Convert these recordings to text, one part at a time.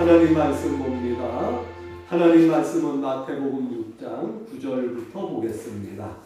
하나님 말씀 봅니다. 하나님 말씀은 마태복음 6장 9절부터 보겠습니다.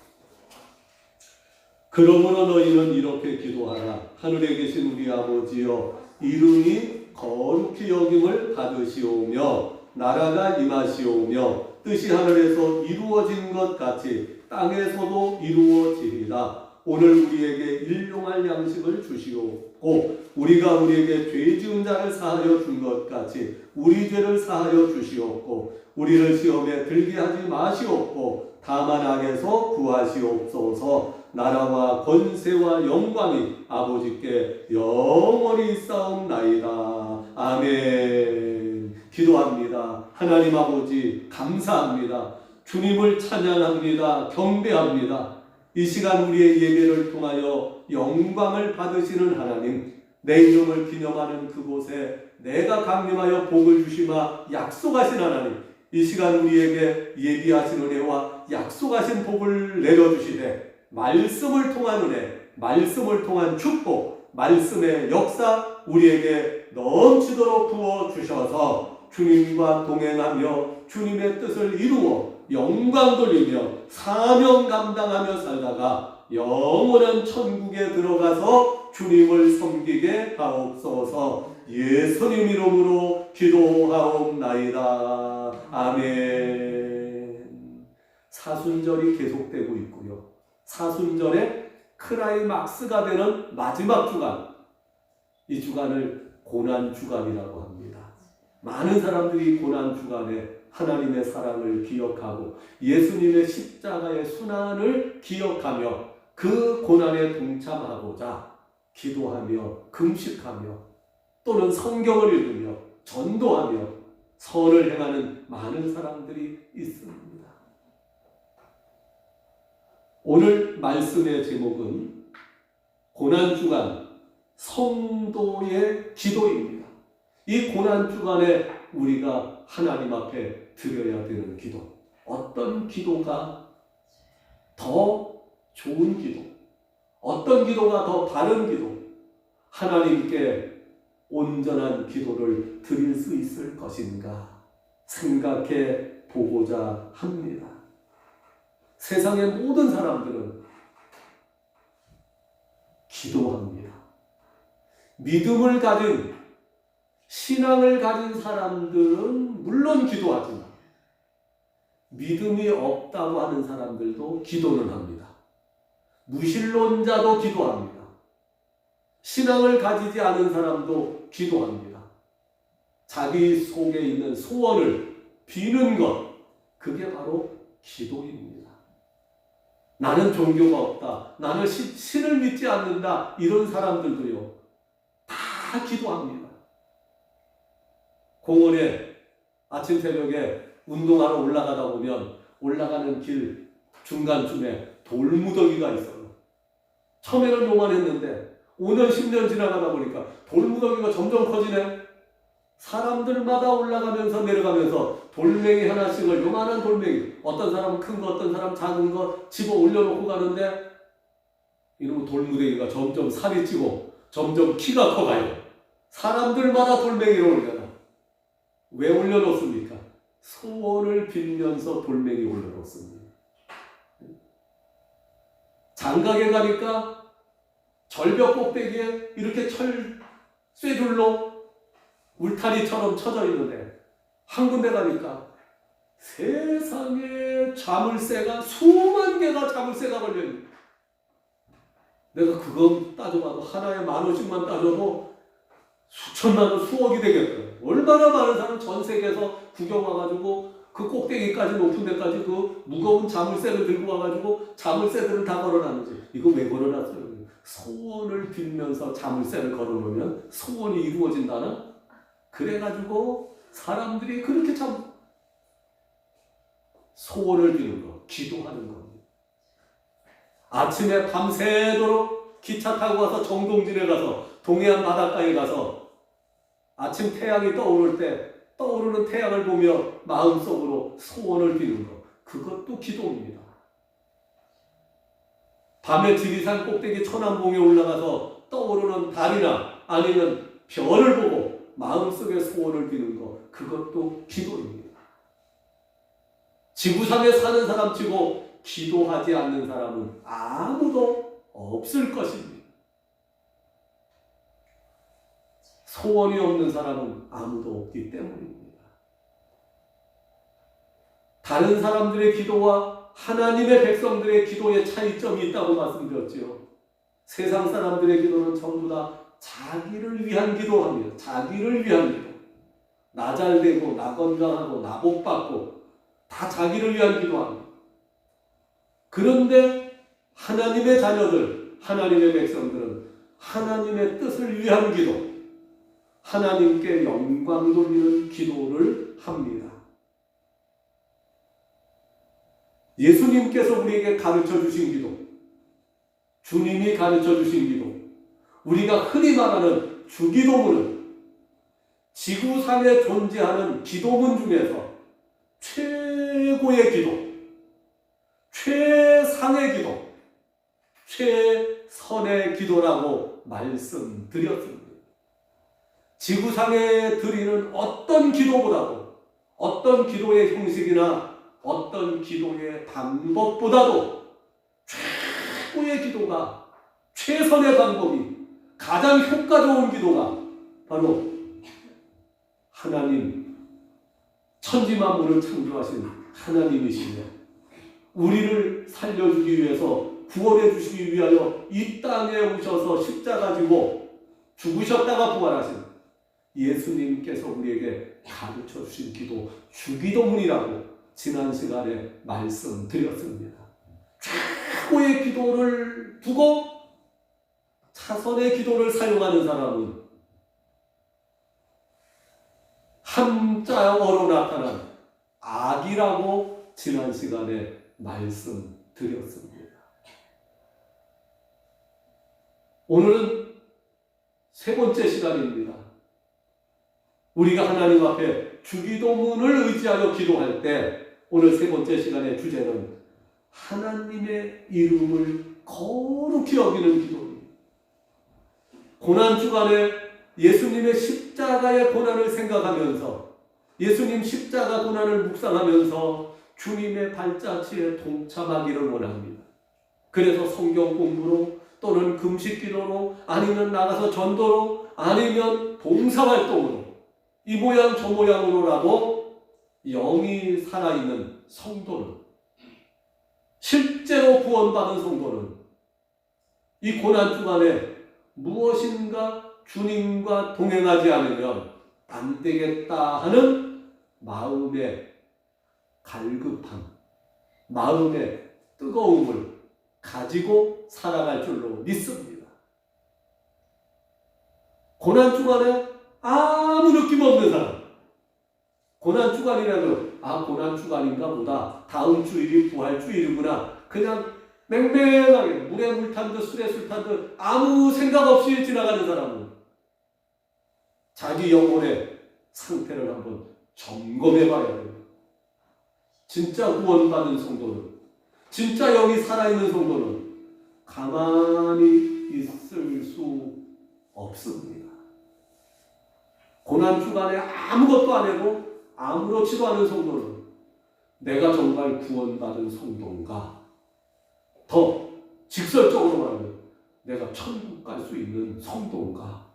그러므로 너희는 이렇게 기도하라. 하늘에 계신 우리 아버지여, 이름이 거룩히 여김을 받으시오며 나라가 임하시오며 뜻이 하늘에서 이루어진 것 같이 땅에서도 이루어지리라. 오늘 우리에게 일용할 양식을 주시옵고 우리가 우리에게 죄 지은 자를 사하여 준 것 같이 우리 죄를 사하여 주시옵고 우리를 시험에 들게 하지 마시옵고 다만 악에서 구하시옵소서. 나라와 권세와 영광이 아버지께 영원히 있사옵나이다. 아멘. 기도합니다. 하나님 아버지 감사합니다. 주님을 찬양합니다. 경배합니다. 이 시간 우리의 예배를 통하여 영광을 받으시는 하나님, 내 이름을 기념하는 그곳에 내가 강림하여 복을 주시마 약속하신 하나님, 이 시간 우리에게 예비하신 은혜와 약속하신 복을 내려주시되 말씀을 통한 은혜, 말씀을 통한 축복, 말씀의 역사 우리에게 넘치도록 부어주셔서 주님과 동행하며 주님의 뜻을 이루어 영광 돌리며 사명 감당하며 살다가 영원한 천국에 들어가서 주님을 섬기게 하옵소서. 예수님 이름으로 기도하옵나이다. 아멘. 사순절이 계속되고 있고요. 사순절의 클라이막스가 되는 마지막 주간, 이 주간을 고난주간이라고 합니다. 많은 사람들이 고난주간에 하나님의 사랑을 기억하고 예수님의 십자가의 순환을 기억하며 그 고난에 동참하고자 기도하며 금식하며 또는 성경을 읽으며 전도하며 선을 행하는 많은 사람들이 있습니다. 오늘 말씀의 제목은 고난주간 성도의 기도입니다. 이 고난주간에 우리가 하나님 앞에 드려야 되는 기도, 어떤 기도가 더 좋은 기도, 어떤 기도가 더 바른 기도, 하나님께 온전한 기도를 드릴 수 있을 것인가 생각해 보고자 합니다. 세상의 모든 사람들은 기도합니다. 믿음을 가진, 신앙을 가진 사람들은 물론 기도하지만 믿음이 없다고 하는 사람들도 기도는 합니다. 무신론자도 기도합니다. 신앙을 가지지 않은 사람도 기도합니다. 자기 속에 있는 소원을 비는 것, 그게 바로 기도입니다. 나는 종교가 없다, 나는 신을 믿지 않는다, 이런 사람들도요, 다 기도합니다. 공원에 아침 새벽에 운동하러 올라가다 보면 올라가는 길 중간쯤에 돌무더기가 있어요. 처음에는 요만했는데 5년 10년 지나가다 보니까 돌무더기가 점점 커지네. 사람들마다 올라가면서 내려가면서 돌멩이 하나씩을, 요만한 돌멩이, 어떤 사람은 큰 거, 어떤 사람은 작은 거 집어 올려놓고 가는데 이러면 돌무더기가 점점 살이 찌고 점점 키가 커가요. 사람들마다 돌멩이를 올려놔. 왜 올려놓습니까? 소원을 빌면서 돌멩이 올려놓습니다. 장각에 가니까 절벽 꼭대기에 이렇게 쇠줄로 울타리처럼 쳐져 있는데 한 군데 가니까 세상에 자물쇠가 수만 개가 자물쇠가 걸려있는, 내가 그건 따져봐도 하나에 10,000원씩만 따져도 수천만 원, 수억이 되겠더라고요. 얼마나 많은 사람 전 세계에서 구경 와가지고 그 꼭대기까지 높은 데까지 그 무거운 자물쇠를 들고 와가지고 자물쇠들을 다 걸어놨는지, 이거 왜 걸어놨어요? 소원을 빌면서 자물쇠를 걸어놓으면 소원이 이루어진다는? 그래가지고 사람들이 그렇게 참 소원을 비는 거, 기도하는 겁니다. 아침에 밤새도록 기차 타고 가서 정동진에 가서 동해안 바닷가에 가서 아침 태양이 떠오를 때 떠오르는 태양을 보며 마음속으로 소원을 비는 것, 그것도 기도입니다. 밤에 지리산 꼭대기 천안봉에 올라가서 떠오르는 달이나 아니면 별을 보고 마음속에 소원을 비는 것, 그것도 기도입니다. 지구상에 사는 사람치고 기도하지 않는 사람은 아무도 없을 것입니다. 소원이 없는 사람은 아무도 없기 때문입니다. 다른 사람들의 기도와 하나님의 백성들의 기도의 차이점이 있다고 말씀드렸지요. 세상 사람들의 기도는 전부 다 자기를 위한 기도합니다. 자기를 위한 기도. 나 잘되고, 나 건강하고, 나 복받고, 다 자기를 위한 기도합니다. 그런데 하나님의 자녀들, 하나님의 백성들은 하나님의 뜻을 위한 기도, 하나님께 영광 돌리는 기도를 합니다. 예수님께서 우리에게 가르쳐 주신 기도, 주님이 가르쳐 주신 기도, 우리가 흔히 말하는 주기도문은 지구상에 존재하는 기도문 중에서 최고의 기도, 최상의 기도, 최선의 기도라고 말씀드렸습니다. 지구상에 드리는 어떤 기도보다도, 어떤 기도의 형식이나 어떤 기도의 방법보다도 최고의 기도가, 최선의 방법이, 가장 효과 좋은 기도가 바로 하나님, 천지만물을 창조하신 하나님이시며 우리를 살려주기 위해서, 구원해 주시기 위하여 이 땅에 오셔서 십자가 지고 죽으셨다가 부활하신 예수님께서 우리에게 가르쳐 주신 기도, 주기도문이라고 지난 시간에 말씀드렸습니다. 최고의 기도를 두고 차선의 기도를 사용하는 사람은 한자어로 나타난 악이라고 지난 시간에 말씀드렸습니다. 오늘은 세 번째 시간입니다. 우리가 하나님 앞에 주기도문을 의지하여 기도할 때 오늘 세 번째 시간의 주제는 하나님의 이름을 거룩히 여기는 기도입니다. 고난주간에 예수님의 십자가의 고난을 생각하면서, 예수님 십자가 고난을 묵상하면서 주님의 발자취에 동참하기를 원합니다. 그래서 성경 공부로, 또는 금식 기도로, 아니면 나가서 전도로, 아니면 봉사활동으로, 이 모양 저 모양으로라도 영이 살아있는 성도는, 실제로 구원받은 성도는 이 고난주간에 무엇인가 주님과 동행하지 않으면 안 되겠다 하는 마음의 갈급함, 마음의 뜨거움을 가지고 살아갈 줄로 믿습니다. 고난주간에 아무 느낌 없는 사람, 고난주간이라도 고난주간인가 보다, 다음 주일이 부활주일이구나, 그냥 맹맹하게 물에 물 탄 듯 술에 술 탄 듯 아무 생각 없이 지나가는 사람은 자기 영혼의 상태를 한번 점검해 봐야 돼요. 진짜 구원받은 성도는, 진짜 영이 살아있는 성도는 가만히 있을 수 없습니다. 고난주간에 아무것도 안 하고 아무렇지도 않은 성도는 내가 정말 구원받은 성도인가? 더 직설적으로 말하면 내가 천국 갈 수 있는 성도인가?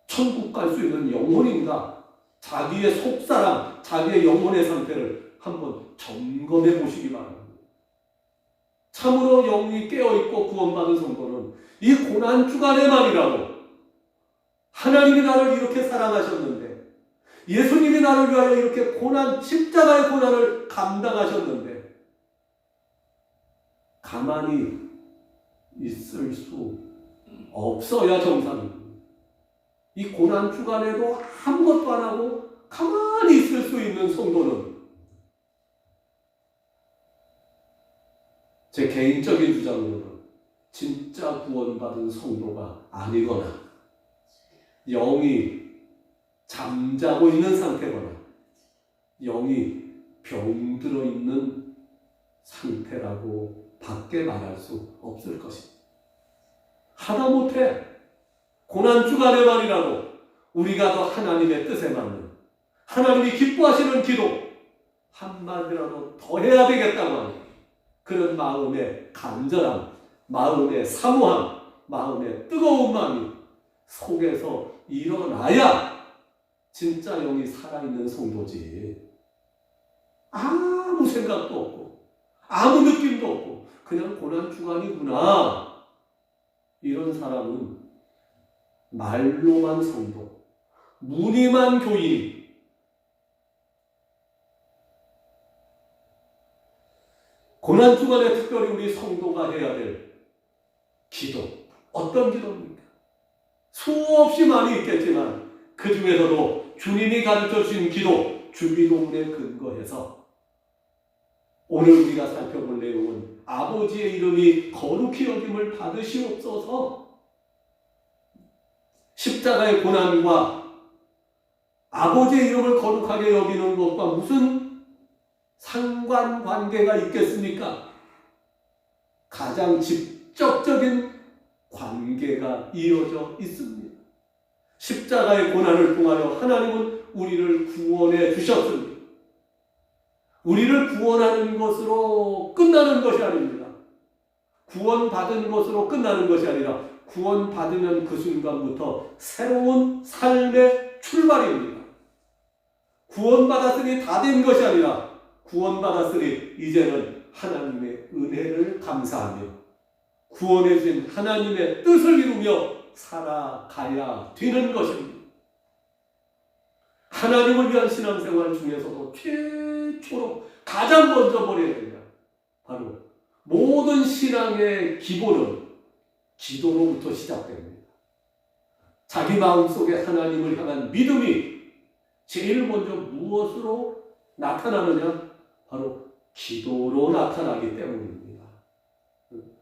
천국 갈 수 있는 영혼인가? 자기의 속사람, 자기의 영혼의 상태를 한번 점검해 보시기 바랍니다. 참으로 영이 깨어있고 구원받은 성도는 이 고난주간에만이라도 하나님이 나를 이렇게 사랑하셨는데, 예수님이 나를 위하여 이렇게 고난, 십자가의 고난을 감당하셨는데 가만히 있을 수 없어야 정상입니다. 이 고난주간에도 아무것도 안 하고 가만히 있을 수 있는 성도는, 제 개인적인 주장으로는 진짜 구원받은 성도가 아니거나 영이 잠자고 있는 상태거나 영이 병들어 있는 상태라고 밖에 말할 수 없을 것입니다. 하다못해 고난주간에만이라도 우리가 더 하나님의 뜻에 맞는, 하나님이 기뻐하시는 기도 한마디라도 더 해야 되겠다고 하는 그런 마음의 간절함, 마음의 사모함, 마음의 뜨거운 마음이 속에서 일어나야 진짜 영이 살아있는 성도지. 아무 생각도 없고 아무 느낌도 없고 그냥 고난주간이구나, 이런 사람은 말로만 성도, 무늬만 교인. 고난주간에 특별히 우리 성도가 해야 될 기도, 어떤 기도입니까? 수없이 많이 있겠지만 그 중에서도 주님이 가르쳐 주신 기도, 주기도문에 근거해서 오늘 우리가 살펴볼 내용은 아버지의 이름이 거룩히 여김을 받으시옵소서. 십자가의 고난과 아버지의 이름을 거룩하게 여기는 것과 무슨 상관관계가 있겠습니까? 가장 직접적인 관계가 이어져 있습니다. 십자가의 고난을 통하여 하나님은 우리를 구원해 주셨습니다. 우리를 구원하는 것으로 끝나는 것이 아닙니다. 구원받은 것으로 끝나는 것이 아니라 구원받으면 그 순간부터 새로운 삶의 출발입니다. 구원받았으니 다 된 것이 아니라 구원받았으니 이제는 하나님의 은혜를 감사하며 구원해 주신 하나님의 뜻을 이루며 살아가야 되는 것입니다. 하나님을 위한 신앙생활 중에서도 최초로 가장 먼저 버려야 됩니다. 바로 모든 신앙의 기본은 기도로부터 시작됩니다. 자기 마음속에 하나님을 향한 믿음이 제일 먼저 무엇으로 나타나느냐? 바로 기도로 나타나기 때문입니다.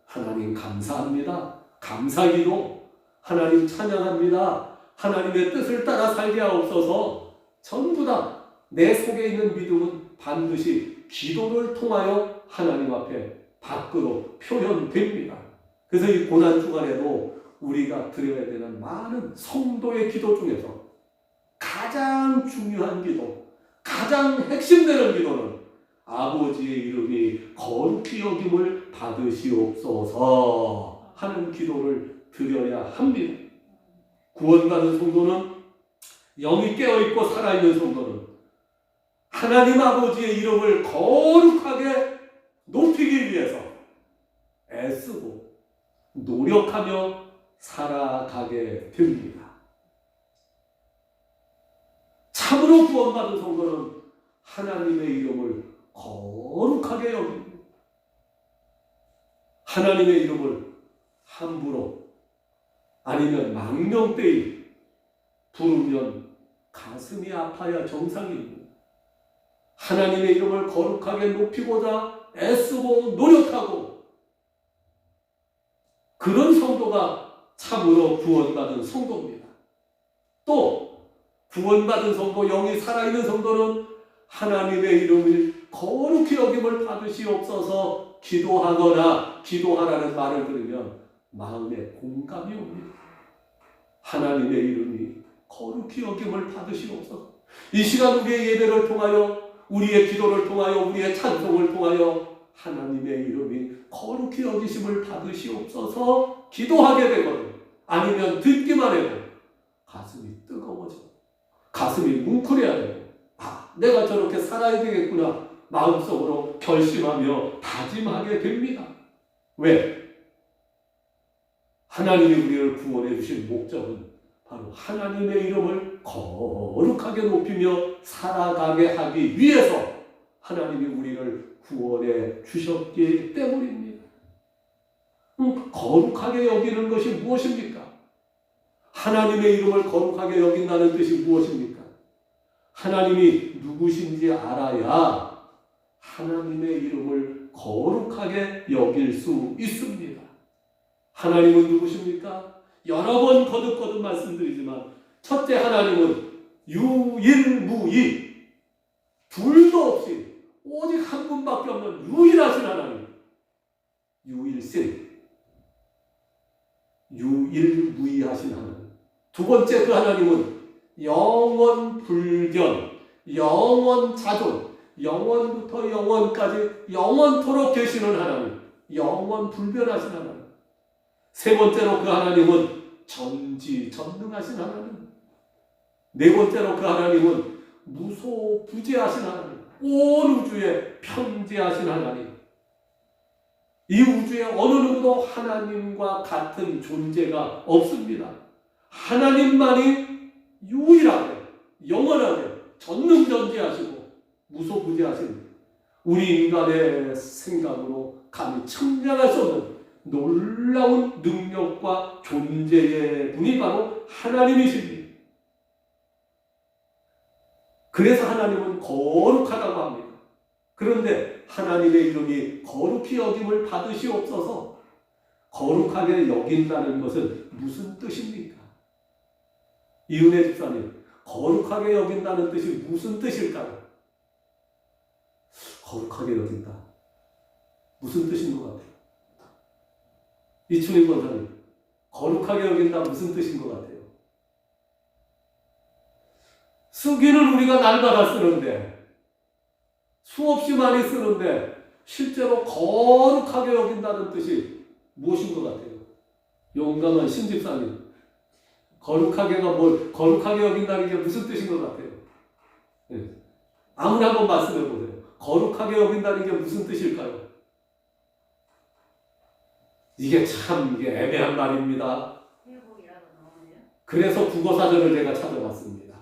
하나님 감사합니다. 감사기도, 하나님 찬양합니다. 하나님의 뜻을 따라 살게 하옵소서. 전부 다 내 속에 있는 믿음은 반드시 기도를 통하여 하나님 앞에 밖으로 표현됩니다. 그래서 이 고난주간에도 우리가 드려야 되는 많은 성도의 기도 중에서 가장 중요한 기도, 가장 핵심되는 기도는 아버지의 이름이 거룩히 여김을 받으시옵소서 하는 기도를 드려야 합니다. 구원받은 성도는, 영이 깨어있고 살아있는 성도는 하나님 아버지의 이름을 거룩하게 높이기 위해서 애쓰고 노력하며 살아가게 됩니다. 참으로 구원받은 성도는 하나님의 이름을 거룩하게 여깁니다. 하나님의 이름을 함부로 아니면 망령되이 부르면 가슴이 아파야 정상입니다. 하나님의 이름을 거룩하게 높이고자 애쓰고 노력하고, 그런 성도가 참으로 구원받은 성도입니다. 또 구원받은 성도, 영이 살아있는 성도는 하나님의 이름을 거룩히 여김을 받으시옵소서 기도하거나 기도하라는 말을 들으면 마음에 공감이 옵니다. 하나님의 이름이 거룩히 여김을 받으시옵소서. 이 시간 우리의 예배를 통하여, 우리의 기도를 통하여, 우리의 찬송을 통하여 하나님의 이름이 거룩히 여기심을 받으시옵소서 기도하게 되거든. 아니면 듣기만 해도 가슴이 뜨거워져, 가슴이 뭉클해야 되고, 내가 저렇게 살아야 되겠구나 마음속으로 결심하며 다짐하게 됩니다. 왜? 하나님이 우리를 구원해 주신 목적은 바로 하나님의 이름을 거룩하게 높이며 살아가게 하기 위해서 하나님이 우리를 구원해 주셨기 때문입니다. 거룩하게 여기는 것이 무엇입니까? 하나님의 이름을 거룩하게 여긴다는 뜻이 무엇입니까? 하나님이 누구신지 알아야 하나님의 이름을 거룩하게 여길 수 있습니다. 하나님은 누구십니까? 여러 번 거듭거듭 말씀드리지만, 첫째 하나님은 유일무이, 둘도 없이 오직 한 분밖에 없는 유일하신 하나님, 유일신, 유일무이하신 하나님. 두 번째 그 하나님은 영원 불변, 영원 자존, 영원부터 영원까지 영원토록 계시는 하나님, 영원 불변하신 하나님. 세 번째로 그 하나님은 전지전능하신 하나님. 네 번째로 그 하나님은 무소부재하신 하나님, 온 우주에 편재하신 하나님. 이 우주에 어느 누구도 하나님과 같은 존재가 없습니다. 하나님만이 유일하게, 영원하게 전능전지하시고 무소부재하신, 우리 인간의 생각으로 감히 측량할 수 없는 놀라운 능력과 존재의 분이 바로 하나님이십니다. 그래서 하나님은 거룩하다고 합니다. 그런데 하나님의 이름이 거룩히 여김을 받으시옵소서. 거룩하게 여긴다는 것은 무슨 뜻입니까? 이은혜 집사님, 거룩하게 여긴다는 뜻이 무슨 뜻일까요? 거룩하게 여긴다. 무슨 뜻인 것 같아요? 이춘희 권사님, 거룩하게 여긴다 무슨 뜻인 것 같아요? 쓰기는 우리가 날마다 쓰는데, 수없이 많이 쓰는데 실제로 거룩하게 여긴다는 뜻이 무엇인 것 같아요? 용감한 신집사님, 거룩하게가 거룩하게 여긴다는 게 무슨 뜻인 것 같아요? 네. 아무나 한번 말씀해 보세요. 거룩하게 여긴다는 게 무슨 뜻일까요? 이게 참 애매한 말입니다. 그래서 국어사전을 제가 찾아봤습니다.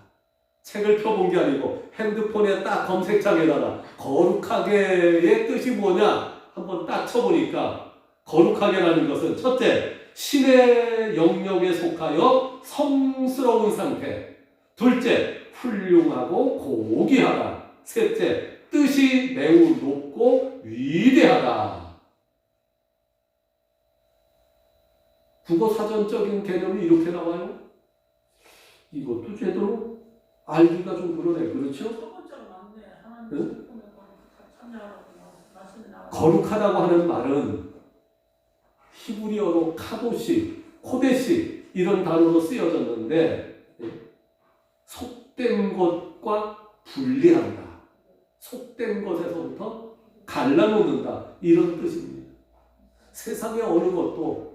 책을 펴본 게 아니고 핸드폰에 딱 검색창에다가 거룩하게의 뜻이 뭐냐 한번 딱 쳐보니까, 거룩하게라는 것은 첫째, 신의 영역에 속하여 성스러운 상태, 둘째, 훌륭하고 고귀하다, 셋째, 뜻이 매우 높고 위대하다. 국어사전적인 개념이 이렇게 나와요. 이것도 제대로 알기가 좀 그러네. 그렇죠? 응? 거룩하다고 하는 말은 히브리어로 카도시, 코데시 이런 단어로 쓰여졌는데, 속된 것과 분리한다, 속된 것에서부터 갈라놓는다, 이런 뜻입니다. 세상의 어느 것도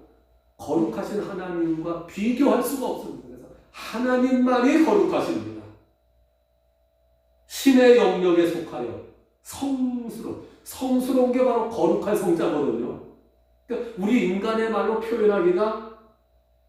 거룩하신 하나님과 비교할 수가 없습니다. 그래서 하나님만이 거룩하십니다. 신의 영역에 속하여 성스러운 게 바로 거룩할 성자거든요. 그러니까 우리 인간의 말로 표현하기가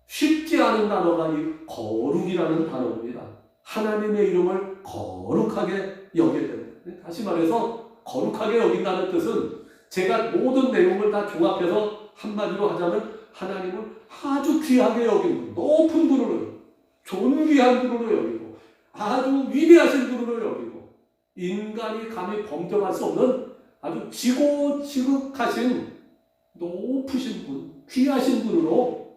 쉽지 않은 단어가 이 거룩이라는 단어입니다. 하나님의 이름을 거룩하게 여겨야 됩니다. 다시 말해서 거룩하게 여긴다는 뜻은, 제가 모든 내용을 다 종합해서 한마디로 하자면 하나님을 아주 귀하게 여기고, 높은 분으로, 존귀한 분으로 여기고, 아주 위대하신 분으로 여기고, 인간이 감히 범접할 수 없는 아주 지극하신 높으신 분, 귀하신 분으로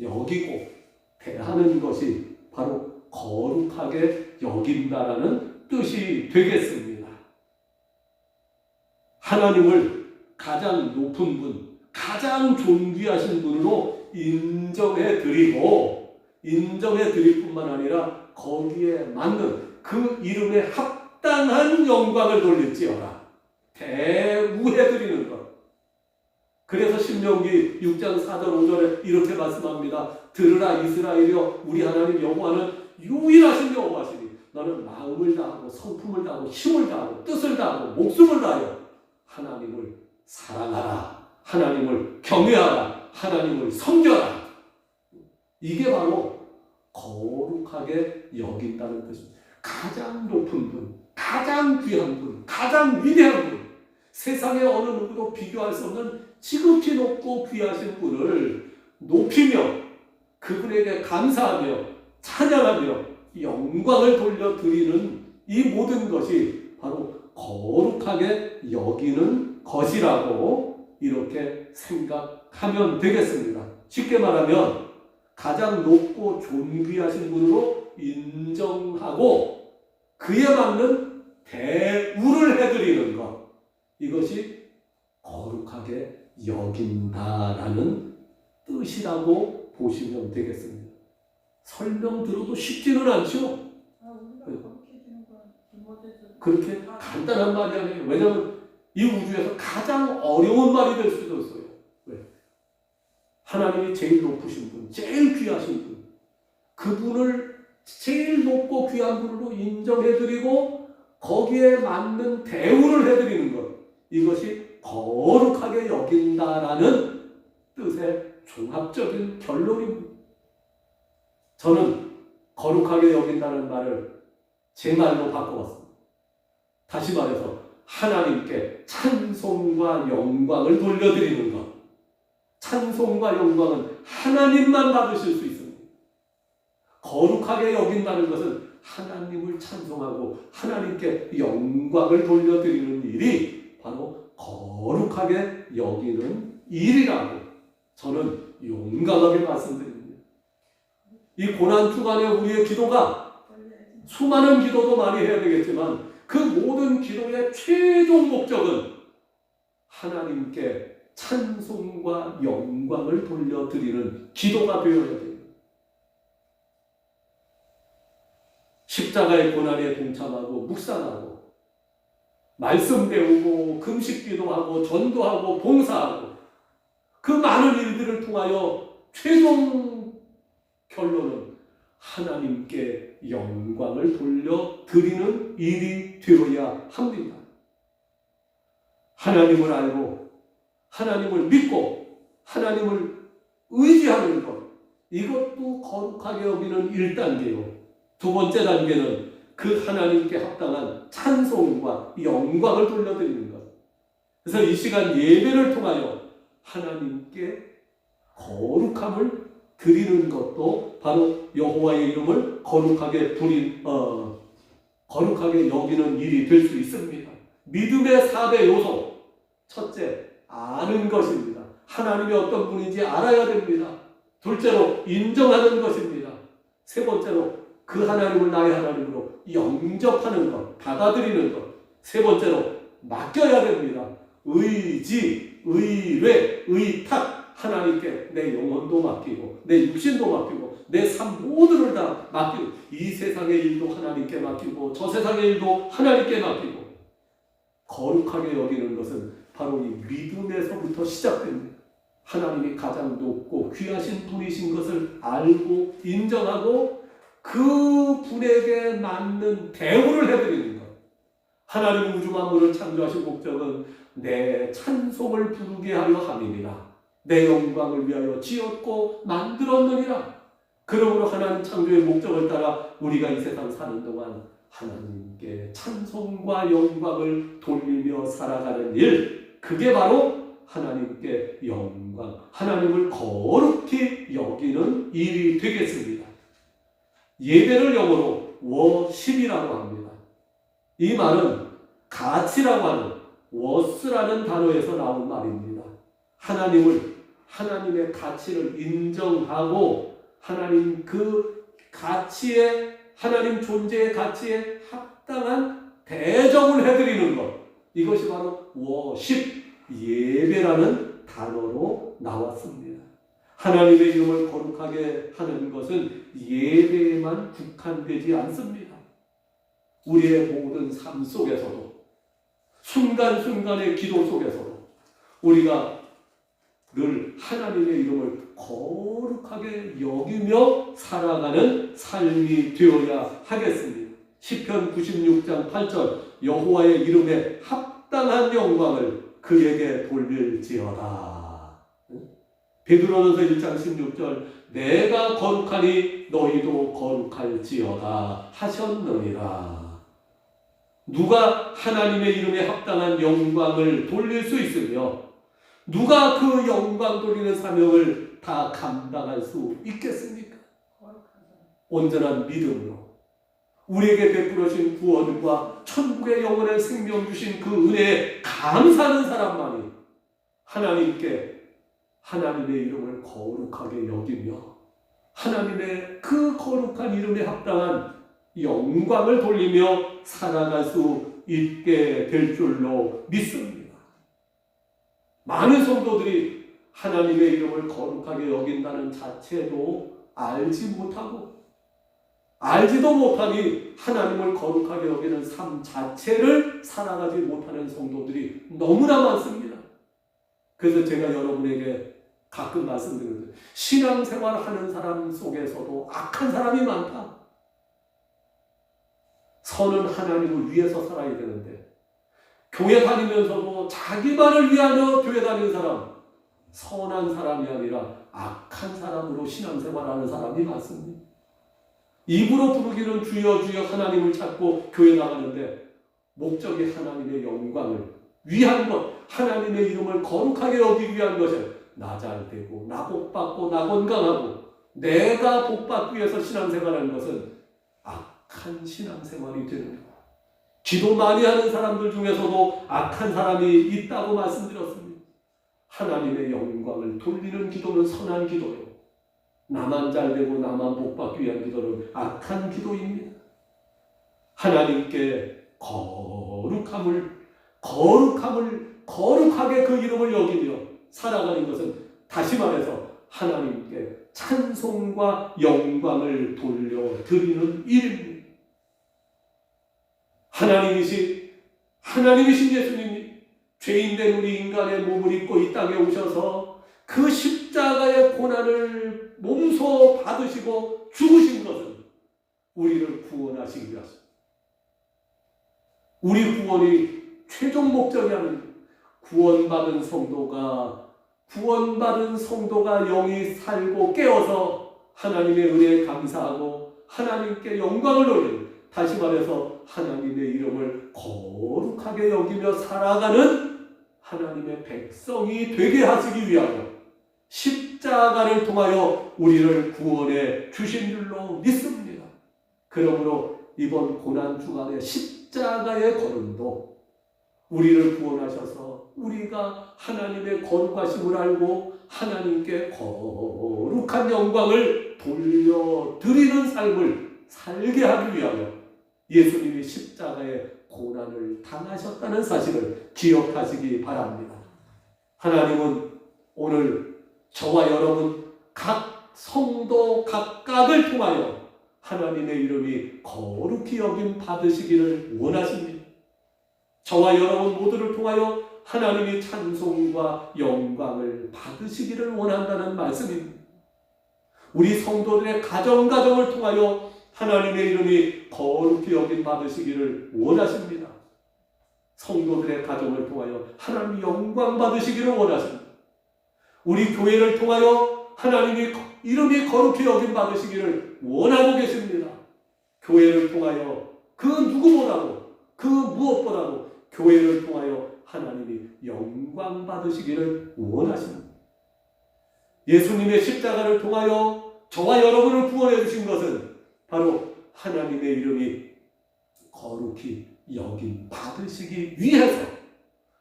여기고 대하는 것이 바로 거룩하게 여긴다라는 뜻이 되겠습니다. 하나님을 가장 높은 분, 가장 존귀하신 분으로 인정해 드릴 뿐만 아니라 거기에 맞는 그 이름에 합당한 영광을 돌릴지어다. 대우해 드리는 것. 그래서 신명기 6장 4절 5절에 이렇게 말씀합니다. 들으라 이스라엘이여, 우리 하나님 여호와는 유일하신 여호와시니 너는 마음을 다하고 성품을 다하고 힘을 다하고 뜻을 다하고 목숨을 다하여 하나님을 사랑하라, 하나님을 경외하라, 하나님을 섬겨라. 이게 바로 거룩하게 여긴다는 뜻입니다. 가장 높은 분, 가장 귀한 분, 가장 위대한 분, 세상에 어느 누구도 비교할 수 없는 지극히 높고 귀하신 분을 높이며 그분에게 감사하며 찬양하며 영광을 돌려드리는 이 모든 것이 바로 거룩하게 여기는 것이라고 이렇게 생각하면 되겠습니다. 쉽게 말하면 가장 높고 존귀하신 분으로 인정하고 그에 맞는 대우를 해드리는 것, 이것이 거룩하게 여긴다라는 뜻이라고 보시면 되겠습니다. 설명 들어도 쉽지는 않죠. 우리가 거룩해지는 건 부모들도 그렇게 간단한 말이 아니에요. 왜냐하면 이 우주에서 가장 어려운 말이 될 수도 있어요. 왜? 하나님이 제일 높으신 분, 제일 귀하신 분, 그분을 제일 높고 귀한 분으로 인정해드리고 거기에 맞는 대우를 해드리는 것, 이것이 거룩하게 여긴다라는 뜻의 종합적인 결론입니다. 저는 거룩하게 여긴다는 말을 제 말로 바꿔봤습니다. 다시 말해서 하나님께 찬송과 영광을 돌려드리는 것. 찬송과 영광은 하나님만 받으실 수 있습니다. 거룩하게 여긴다는 것은 하나님을 찬송하고 하나님께 영광을 돌려드리는 일이 바로 거룩하게 여기는 일이라고 저는 용감하게 말씀드립니다. 이 고난 주간에 우리의 기도가 수많은 기도도 많이 해야 되겠지만 그 모든 기도의 최종 목적은 하나님께 찬송과 영광을 돌려드리는 기도가 되어야 됩니다. 십자가의 고난에 동참하고 묵상하고 말씀 배우고 금식 기도하고 전도하고 봉사하고 그 많은 일들을 통하여 최종 결론은 하나님께 영광을 돌려드리는 일이 되어야 합니다. 하나님을 알고 하나님을 믿고 하나님을 의지하는 것, 이것도 거룩하게 여기는 1단계요. 두 번째 단계는 그 하나님께 합당한 찬송과 영광을 돌려드리는 것. 그래서 이 시간 예배를 통하여 하나님께 거룩함을 드리는 것도 바로 여호와의 이름을 거룩하게 거룩하게 여기는 일이 될 수 있습니다. 믿음의 4대 요소. 첫째, 아는 것입니다. 하나님이 어떤 분인지 알아야 됩니다. 둘째로, 인정하는 것입니다. 세 번째로, 그 하나님을 나의 하나님으로 영접하는 것, 받아들이는 것. 세 번째로, 맡겨야 됩니다. 의지, 의뢰, 의탁. 하나님께 내 영혼도 맡기고 내 육신도 맡기고 내 삶 모두를 다 맡기고 이 세상의 일도 하나님께 맡기고 저 세상의 일도 하나님께 맡기고 거룩하게 여기는 것은 바로 이 믿음에서부터 시작됩니다. 하나님이 가장 높고 귀하신 분이신 것을 알고 인정하고 그 분에게 맞는 대우를 해드리는 것. 하나님 우주 만물을 창조하신 목적은 내 찬송을 부르게 하려 함이니라. 내 영광을 위하여 지었고 만들었느니라. 그러므로 하나님 창조의 목적을 따라 우리가 이 세상 사는 동안 하나님께 찬송과 영광을 돌리며 살아가는 일, 그게 바로 하나님께 영광, 하나님을 거룩히 여기는 일이 되겠습니다. 예배를 영어로 워십이라고 합니다. 이 말은 가치라고 하는 워스라는 단어에서 나온 말입니다. 하나님의 가치를 인정하고 하나님 그 가치에, 하나님 존재의 가치에 합당한 대접을 해드리는 것, 이것이 바로 워십, 예배라는 단어로 나왔습니다. 하나님의 이름을 거룩하게 하는 것은 예배에만 국한되지 않습니다. 우리의 모든 삶 속에서도, 순간순간의 기도 속에서도 우리가 늘 하나님의 이름을 거룩하게 여기며 살아가는 삶이 되어야 하겠습니다. 시편 96장 8절, 여호와의 이름에 합당한 영광을 그에게 돌릴지어다. 베드로전서 1장 16절, 내가 거룩하니 너희도 거룩할지어다 하셨느니라. 누가 하나님의 이름에 합당한 영광을 돌릴 수 있으며 누가 그 영광 돌리는 사명을 다 감당할 수 있겠습니까? 온전한 믿음으로 우리에게 베풀어 주신 구원과 천국의 영원한 생명 주신 그 은혜에 감사하는 사람만이 하나님께 하나님의 이름을 거룩하게 여기며 하나님의 그 거룩한 이름에 합당한 영광을 돌리며 살아갈 수 있게 될 줄로 믿습니다. 많은 성도들이 하나님의 이름을 거룩하게 여긴다는 자체도 알지 못하고 알지도 못하니 하나님을 거룩하게 여기는 삶 자체를 살아가지 못하는 성도들이 너무나 많습니다. 그래서 제가 여러분에게 가끔 말씀드리는데 신앙생활 하는 사람 속에서도 악한 사람이 많다. 선은 하나님을 위해서 살아야 되는데 교회 다니면서도 자기만을 위하여 교회 다니는 사람, 선한 사람이 아니라 악한 사람으로 신앙생활하는 사람이 많습니다. 입으로 부르기는 주여 주여 하나님을 찾고 교회 나가는데 목적이 하나님의 영광을 위한 것, 하나님의 이름을 거룩하게 여기기 위한 것을 나 잘되고 나 복받고 나 건강하고 내가 복받기 위해서 신앙생활하는 것은 악한 신앙생활이 되는 거예요. 기도 많이 하는 사람들 중에서도 악한 사람이 있다고 말씀드렸습니다. 하나님의 영광을 돌리는 기도는 선한 기도예요. 나만 잘되고 나만 복받기 위한 기도는 악한 기도입니다. 하나님께 거룩하게 그 이름을 여기며 살아가는 것은 다시 말해서 하나님께 찬송과 영광을 돌려드리는 일입니다. 하나님이신 예수님이 죄인된 우리 인간의 몸을 입고 이 땅에 오셔서 그 십자가의 고난을 몸소 받으시고 죽으신 것은 우리를 구원하시기 위해서. 우리 구원이 최종 목적이 아닙니다. 구원받은 성도가 영이 살고 깨어서 하나님의 은혜에 감사하고 하나님께 영광을 돌리는, 다시 말해서 하나님의 이름을 거룩하게 여기며 살아가는 하나님의 백성이 되게 하시기 위하여 십자가를 통하여 우리를 구원해 주신 줄로 믿습니다. 그러므로 이번 고난주간의 십자가의 걸음도 우리를 구원하셔서 우리가 하나님의 거룩하심을 알고 하나님께 거룩한 영광을 돌려드리는 삶을 살게 하기 위하여 예수님이 십자가의 고난을 당하셨다는 사실을 기억하시기 바랍니다. 하나님은 오늘 저와 여러분 각 성도 각각을 통하여 하나님의 이름이 거룩히 여김 받으시기를 원하십니다. 저와 여러분 모두를 통하여 하나님이 찬송과 영광을 받으시기를 원한다는 말씀입니다. 우리 성도들의 가정을 통하여 하나님의 이름이 거룩히 여김 받으시기를 원하십니다. 성도들의 가정을 통하여 하나님 영광 받으시기를 원하십니다. 우리 교회를 통하여 하나님이 이름이 거룩히 여김 받으시기를 원하고 계십니다. 교회를 통하여 그 누구보다도 그 무엇보다도 교회를 통하여 하나님이 영광 받으시기를 원하십니다. 예수님의 십자가를 통하여 저와 여러분을 구원해 주신 것은 바로 하나님의 이름이 거룩히 여김 받으시기 위해서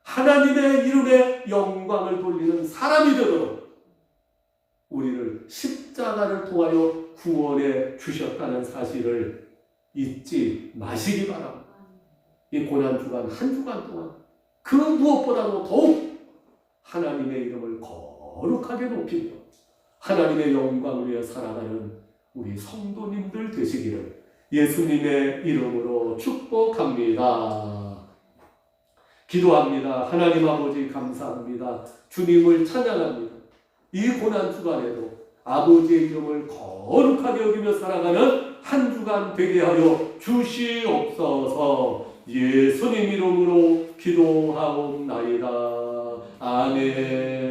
하나님의 이름에 영광을 돌리는 사람이 되도록 우리를 십자가를 통하여 구원해 주셨다는 사실을 잊지 마시기 바랍니다. 이 고난주간 한 주간 동안 그 무엇보다도 더욱 하나님의 이름을 거룩하게 높이며 하나님의 영광을 위해 살아가는 우리 성도님들 되시기를 예수님의 이름으로 축복합니다. 기도합니다. 하나님 아버지 감사합니다. 주님을 찬양합니다. 이 고난주간에도 아버지의 이름을 거룩하게 여기며 살아가는 한 주간 되게 하여 주시옵소서. 예수님 이름으로 기도하옵나이다. 아멘.